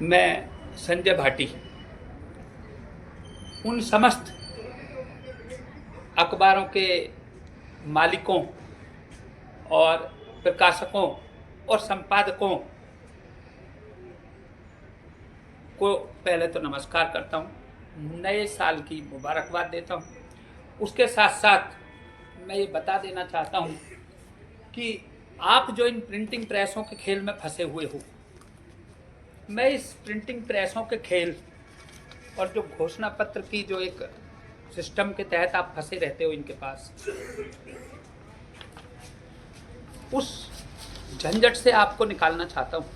मैं संजय भाटी उन समस्त अखबारों के मालिकों और प्रकाशकों और संपादकों को पहले तो नमस्कार करता हूँ, नए साल की मुबारकबाद देता हूँ। उसके साथ साथ मैं ये बता देना चाहता हूँ कि आप जो इन प्रिंटिंग प्रेसों के खेल में फंसे हुए हो, मैं इस प्रिंटिंग प्रेसों के खेल और जो घोषणा पत्र की जो एक सिस्टम के तहत आप फंसे रहते हो इनके पास, उस झंझट से आपको निकालना चाहता हूँ।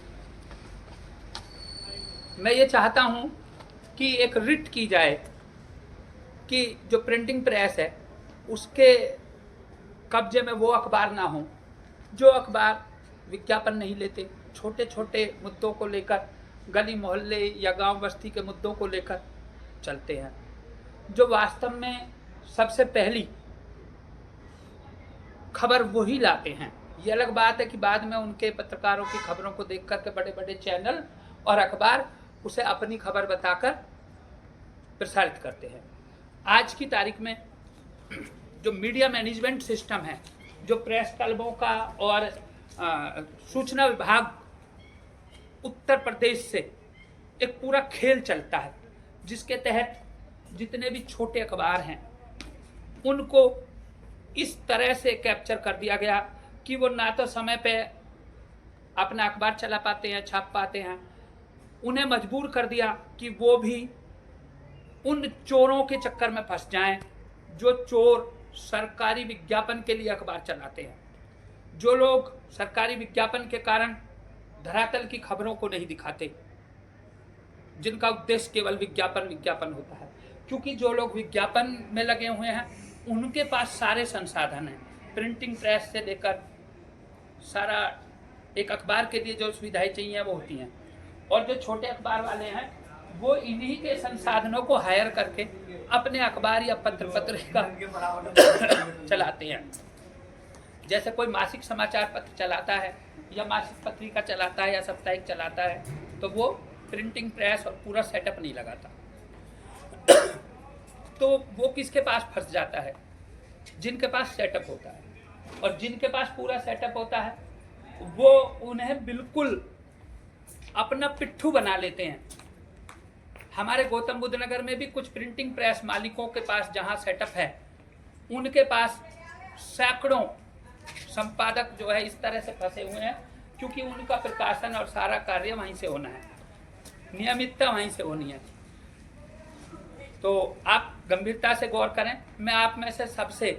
मैं ये चाहता हूँ कि एक रिट की जाए कि जो प्रिंटिंग प्रेस है उसके कब्जे में वो अखबार ना हो जो अखबार विज्ञापन नहीं लेते, छोटे छोटे मुद्दों को लेकर, गली मोहल्ले या गांव बस्ती के मुद्दों को लेकर चलते हैं, जो वास्तव में सबसे पहली खबर वही लाते हैं। ये अलग बात है कि बाद में उनके पत्रकारों की खबरों को देख करके बड़े बड़े चैनल और अखबार उसे अपनी खबर बताकर प्रसारित करते हैं। आज की तारीख में जो मीडिया मैनेजमेंट सिस्टम है, जो प्रेस क्लबों का और सूचना विभाग उत्तर प्रदेश से एक पूरा खेल चलता है, जिसके तहत जितने भी छोटे अखबार हैं उनको इस तरह से कैप्चर कर दिया गया कि वो ना तो समय पे अपना अखबार चला पाते हैं, छाप पाते हैं। उन्हें मजबूर कर दिया कि वो भी उन चोरों के चक्कर में फंस जाएं जो चोर सरकारी विज्ञापन के लिए अखबार चलाते हैं, जो लोग सरकारी विज्ञापन के कारण धरातल की खबरों को नहीं दिखाते, जिनका उद्देश्य केवल विज्ञापन होता है। क्योंकि जो लोग विज्ञापन में लगे हुए हैं उनके पास सारे संसाधन हैं, प्रिंटिंग प्रेस से लेकर सारा एक अखबार के लिए जो सुविधाएं चाहिए वो होती हैं, और जो छोटे अखबार वाले हैं वो इन्हीं के संसाधनों को हायर करके अपने अखबार या पत्रिका चलाते हैं। जैसे कोई मासिक समाचार पत्र चलाता है या मासिक पत्रिका चलाता है या साप्ताहिक चलाता है, तो वो प्रिंटिंग प्रेस और पूरा सेटअप नहीं लगाता। तो वो किसके पास फंस जाता है? जिनके पास सेटअप होता है, और जिनके पास पूरा सेटअप होता है वो उन्हें बिल्कुल अपना पिट्ठू बना लेते हैं। हमारे गौतम बुद्ध नगर में भी कुछ प्रिंटिंग प्रेस मालिकों के पास जहां सेटअप है, उनके पास सैकड़ों संपादक जो है इस तरह से फंसे हुए हैं, क्योंकि उनका प्रकाशन और सारा कार्य वहीं से होना है, नियमितता वहीं से होनी है। तो आप गंभीरता से गौर करें। मैं आप में से सबसे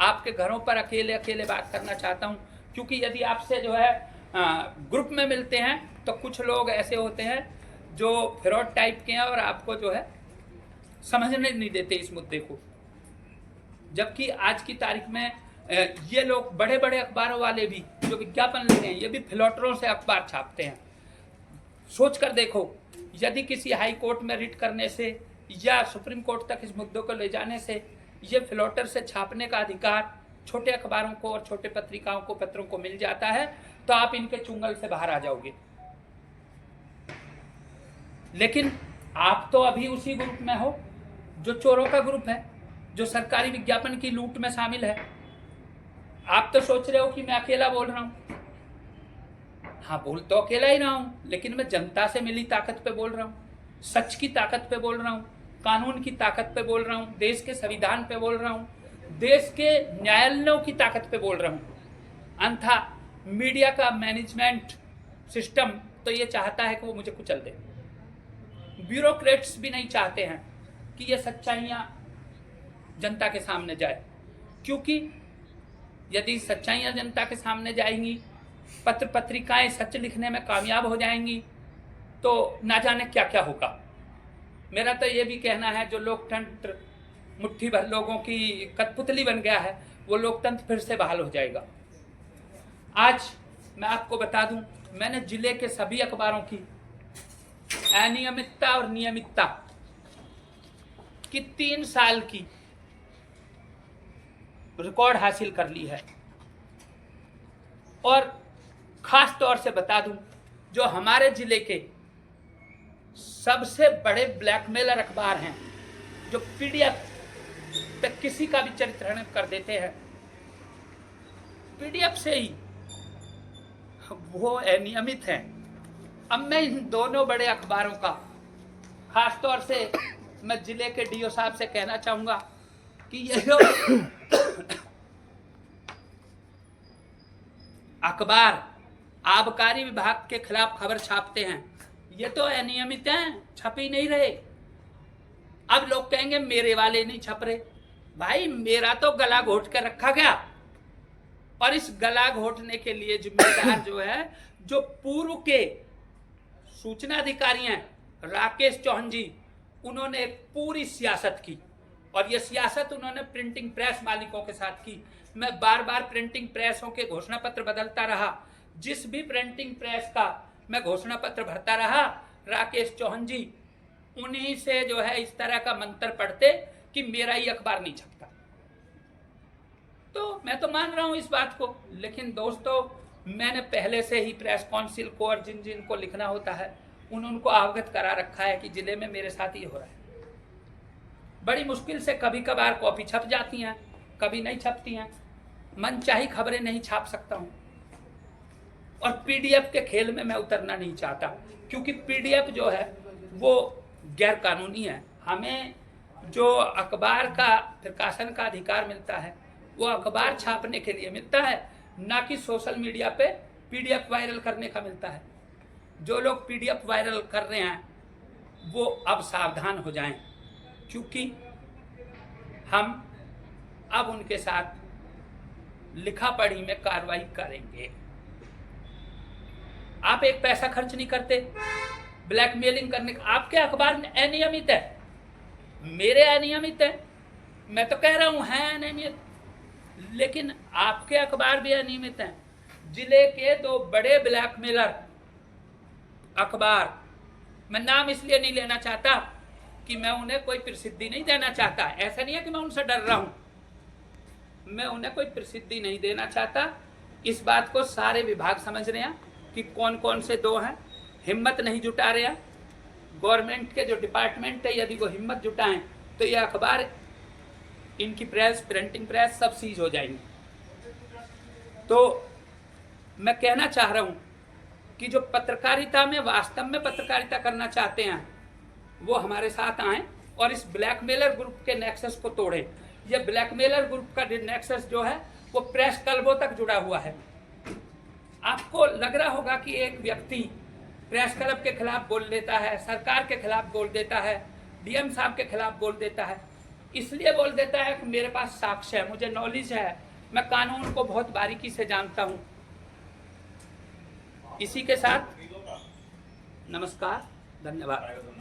आपके घरों पर अकेले अकेले बात करना चाहता हूं, क्योंकि यदि आपसे जो है ग्रुप में मिलते हैं तो कुछ लोग ऐसे होते हैं जो फ्रॉड टाइप के हैं और आपको जो है समझने नहीं देते इस मुद्दे को। जबकि आज की तारीख में ये लोग बड़े बड़े अखबारों वाले भी जो विज्ञापन ले रहे हैं, ये भी फ्लॉटरों से अखबार छापते हैं। सोच कर देखो, यदि किसी हाई कोर्ट में रिट करने से या सुप्रीम कोर्ट तक इस मुद्दों को ले जाने से ये फ्लॉटर से छापने का अधिकार छोटे अखबारों को और छोटे पत्रिकाओं को, पत्रों को मिल जाता है, तो आप इनके चुंगल से बाहर आ जाओगे। लेकिन आप तो अभी उसी ग्रुप में हो जो चोरों का ग्रुप है, जो सरकारी विज्ञापन की लूट में शामिल है। आप तो सोच रहे हो कि मैं अकेला बोल रहा हूं। हाँ, बोल तो अकेला ही रहा हूं, लेकिन मैं जनता से मिली ताकत पे बोल रहा हूं, सच की ताकत पे बोल रहा हूं, कानून की ताकत पे बोल रहा हूं, देश के संविधान पे बोल रहा हूं, देश के न्यायालयों की ताकत पे बोल रहा हूं। अन्यथा मीडिया का मैनेजमेंट सिस्टम तो ये चाहता है कि वो मुझे कुचल दे। ब्यूरोक्रेट्स भी नहीं चाहते हैं कि ये सच्चाइयाँ जनता के सामने जाए, क्योंकि यदि सच्चाइयाँ जनता के सामने जाएंगी, पत्र पत्रिकाएं सच लिखने में कामयाब हो जाएंगी, तो ना जाने क्या क्या होगा। मेरा तो ये भी कहना है, जो लोकतंत्र मुट्ठी भर लोगों की कठपुतली बन गया है, वो लोकतंत्र फिर से बहाल हो जाएगा। आज मैं आपको बता दूं, मैंने जिले के सभी अखबारों की अनियमितता और नियमितता की 3 साल की रिकॉर्ड हासिल कर ली है। और खास तौर से बता दूं, जो हमारे जिले के सबसे बड़े ब्लैकमेलर अखबार हैं जो पीडीएफ पे किसी का भी चरित्रहरण कर देते हैं, पीडीएफ से ही वो अनियमित हैं। अब मैं इन दोनों बड़े अखबारों का खासतौर से मैं जिले के डीओ साहब से कहना चाहूंगा कि ये जो अखबार आबकारी विभाग के खिलाफ खबर छापते हैं, ये तो अनियमित हैं, छप ही नहीं रहे। अब लोग कहेंगे मेरे वाले नहीं छप रहे। भाई मेरा तो गला घोट कर रखा गया, और इस गला घोटने के लिए जिम्मेदार जो है, जो पूर्व के सूचना अधिकारी हैं राकेश चौहान जी, उन्होंने एक पूरी सियासत की, और ये सियासत उन्होंने प्रिंटिंग प्रेस मालिकों के साथ की। मैं बार बार प्रिंटिंग प्रेसों के घोषणा पत्र बदलता रहा, जिस भी प्रिंटिंग प्रेस का मैं घोषणा पत्र भरता रहा, राकेश चौहान जी उन्हीं से जो है इस तरह का मंत्र पढ़ते कि मेरा ही अखबार नहीं छपता। तो मैं तो मान रहा हूं इस बात को, लेकिन दोस्तों मैंने पहले से ही प्रेस काउंसिल को और जिन जिन को लिखना होता है उनको अवगत करा रखा है कि जिले में मेरे साथ ये हो रहा है। बड़ी मुश्किल से कभी कभार कॉपी छप जाती हैं, कभी नहीं छपती हैं, मनचाही खबरें नहीं छाप सकता हूं। और पीडीएफ के खेल में मैं उतरना नहीं चाहता, क्योंकि पीडीएफ जो है वो गैर कानूनी है। हमें जो अखबार का प्रकाशन का अधिकार मिलता है वो अखबार छापने के लिए मिलता है, ना कि सोशल मीडिया पे पीडीएफ वायरल करने का मिलता है। जो लोग पीडीएफ वायरल कर रहे हैं वो अब सावधान हो जाएं, क्योंकि हम अब उनके साथ लिखा पढ़ी में कार्रवाई करेंगे। आप एक पैसा खर्च नहीं करते ब्लैकमेलिंग करने का। आपके अखबार अनियमित है, मेरे अनियमित है, मैं तो कह रहा हूं है अनियमित, लेकिन आपके अखबार भी अनियमित हैं। जिले के दो बड़े ब्लैकमेलर अखबार, मैं नाम इसलिए नहीं लेना चाहता कि मैं उन्हें कोई प्रसिद्धि नहीं देना चाहता, ऐसा नहीं है कि मैं उनसे डर रहा हूं, मैं उन्हें कोई प्रसिद्धि नहीं देना चाहता। इस बात को सारे विभाग समझ रहे हैं कि कौन कौन से दो हैं, हिम्मत नहीं जुटा रहे हैं। गवर्नमेंट के जो डिपार्टमेंट है यदि वो हिम्मत जुटाएं तो ये अखबार, इनकी प्रेस, प्रिंटिंग प्रेस सब सीज हो जाएंगी। तो मैं कहना चाह रहा हूं कि जो पत्रकारिता में वास्तव में पत्रकारिता करना चाहते हैं वो हमारे साथ आएं और इस ब्लैकमेलर ग्रुप के नेक्सस को तोड़ें। ये ब्लैकमेलर ग्रुप का नेक्सस जो है वो प्रेस क्लबों तक जुड़ा हुआ है। आपको लग रहा होगा कि एक व्यक्ति प्रेस क्लब के खिलाफ बोल देता है, सरकार के खिलाफ बोल देता है, डीएम साहब के खिलाफ बोल देता है, इसलिए बोल देता है कि मेरे पास साक्ष्य है, मुझे नॉलेज है, मैं कानून को बहुत बारीकी से जानता हूं। इसी के साथ नमस्कार, धन्यवाद।